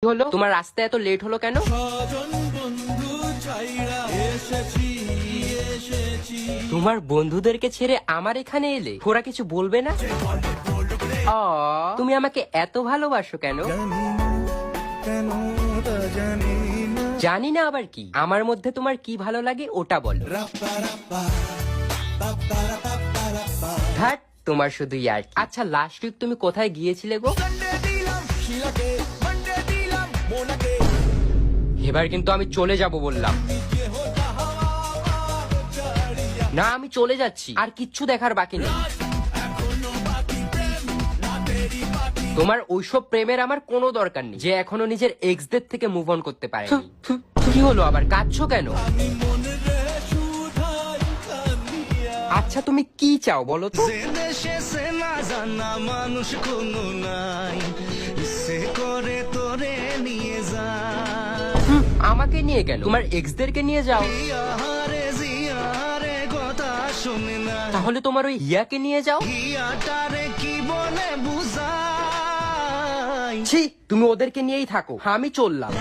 কি হলো, তোমার রাস্তায় এত লেট হলো কেন? তোমার বন্ধুদেরকে ছেড়ে আমার এখানে এলে, ওরা কিছু বলবে না? তুমি আমাকে এত ভালোবাসো কেন? জানি না আবার কি? আমার মধ্যে তোমার কি ভালো লাগে ওটা বলো। ধ্যাৎ, তোমার শুধু ইয়ার। আচ্ছা, লাস্ট উইক তুমি কোথায় গিয়েছিলে গো? এবার কিন্তু আমি চলে যাব বললাম। না, আমি চলে যাচ্ছি, আর কিচ্ছু দেখার বাকি নেই। তোমার ওইসব প্রেমের আমার কোনো দরকার নেই, যে এখনো নিজের এক্সদের থেকে মুভ অন করতে পারে। কি হলো আবার, কাঁদছো কেন? আচ্ছা, তুমি কি চাও বলো তো? মানুষ কোনো নাই সে করে তোরে নিয়ে যা। আমাকে নিয়ে কেন? তোমার এক্সদেরকে নিয়ে যাও। কথা শুনে না, তাহলে তোমার ওই ইয়াকে নিয়ে যাও। ইয়াটারে কি বলে বুঝাই। ছি, তুমি ওদেরকে নিয়েই থাকো, আমি চললাম।